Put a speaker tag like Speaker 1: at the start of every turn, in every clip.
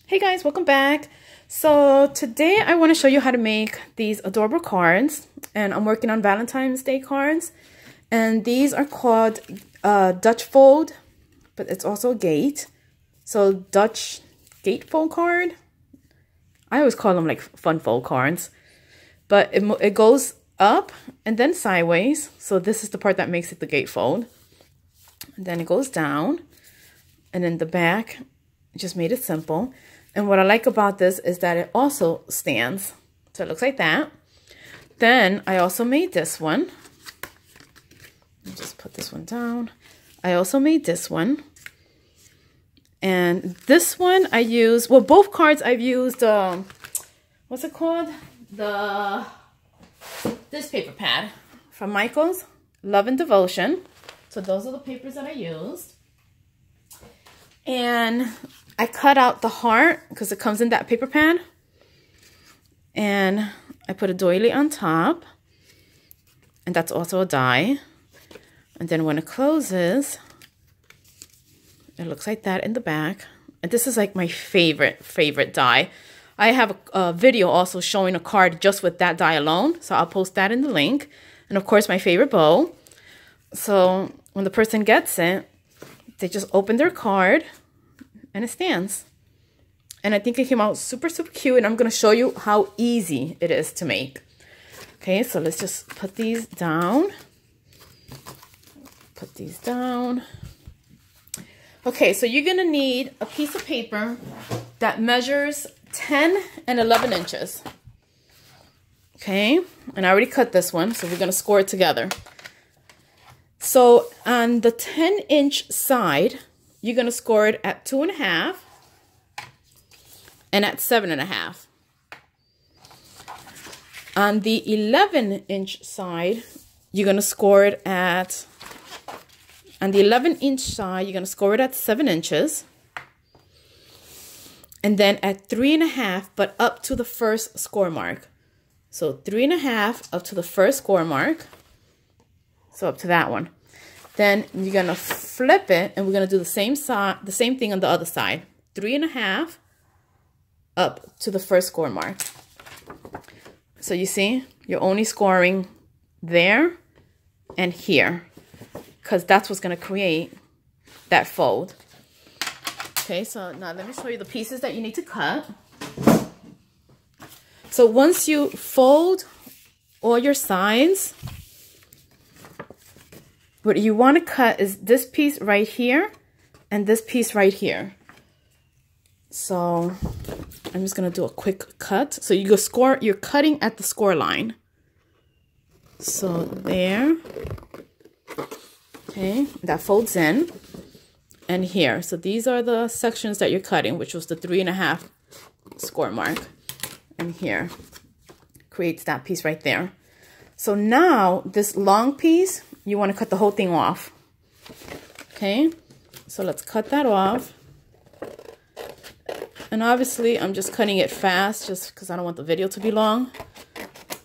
Speaker 1: Hey guys, welcome back. So today I want to show you how to make these adorable cards, and I'm working on Valentine's Day cards, and these are called Dutch fold, but it's also a gate. So Dutch gatefold card. I always call them like fun fold cards, but it goes up and then sideways. So this is the part that makes it the gatefold. And then it goes down, and then the back just made it simple. And what I like about this is that it also stands. So it looks like that. Then I also made this one. Let me just put this one down. I also made this one. And this one I use, well, both cards I've used, what's it called? This paper pad from Michael's, Love and Devotion. So those are the papers that I used. And I cut out the heart because it comes in that paper pad. And I put a doily on top. And that's also a die. And then when it closes, it looks like that in the back. And this is like my favorite die. I have a video also showing a card just with that die alone. So I'll post that in the link. And of course, my favorite bow. So when the person gets it, they just open their card and it stands. And I think it came out super cute, and I'm going to show you how easy it is to make. Okay, so let's just put these down. Put these down. Okay, so you're going to need a piece of paper that measures 10 and 11 inches. Okay, and I already cut this one, so we're going to score it together. So on the 10-inch side, you're going to score it at 2.5 and at 7.5. On the 11-inch side, you're going to score it at, on the 11-inch side, you're going to score it at 7 inches. And then at 3.5, but up to the first score mark. So 3.5 up to the first score mark. So up to that one. Then you're gonna flip it, and we're gonna do the same thing on the other side. 3.5 up to the first score mark. So you see, you're only scoring there and here, because that's what's gonna create that fold. Okay, so now let me show you the pieces that you need to cut. So once you fold all your sides, what you want to cut is this piece right here and this piece right here. So I'm just going to do a quick cut. So you go score, you're cutting at the score line. So there. Okay, that folds in. And here. So these are the sections that you're cutting, which was the 3.5 score mark. And here creates that piece right there. So now this long piece, you want to cut the whole thing off. Okay, so let's cut that off. And obviously I'm just cutting it fast just because I don't want the video to be long.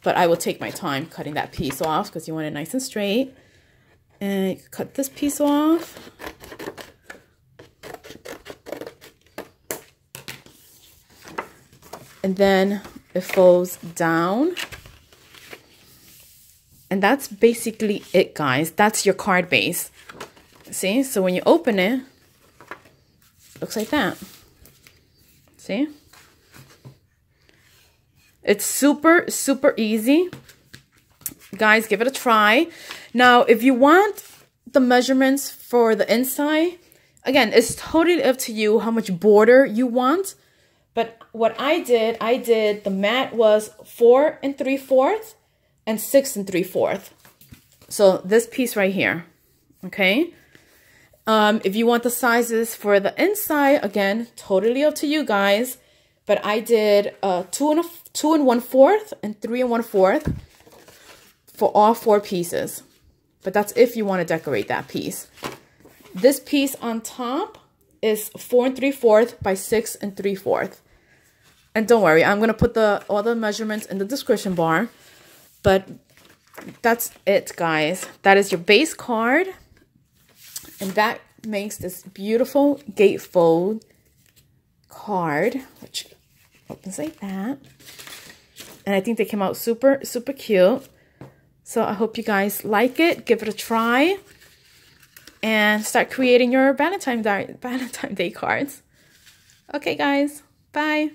Speaker 1: But I will take my time cutting that piece off because you want it nice and straight. And you cut this piece off. And then it folds down. And that's basically it, guys. That's your card base. See? So when you open it, it looks like that. See? It's super easy. Guys, give it a try. Now, if you want the measurements for the inside, again, it's totally up to you how much border you want. But what I did the mat was 4 3/4 and 6 3/4. So this piece right here, okay? If you want the sizes for the inside, again, totally up to you guys. But I did 2 1/4 and 3 1/4 for all 4 pieces. But that's if you want to decorate that piece. This piece on top is 4 3/4 by 6 3/4. And don't worry, I'm going to put all the measurements in the description bar. But that's it, guys. That is your base card. And that makes this beautiful gatefold card, which opens like that. And I think they came out super, super cute. So I hope you guys like it. Give it a try. And start creating your Valentine's Day cards. Okay, guys. Bye.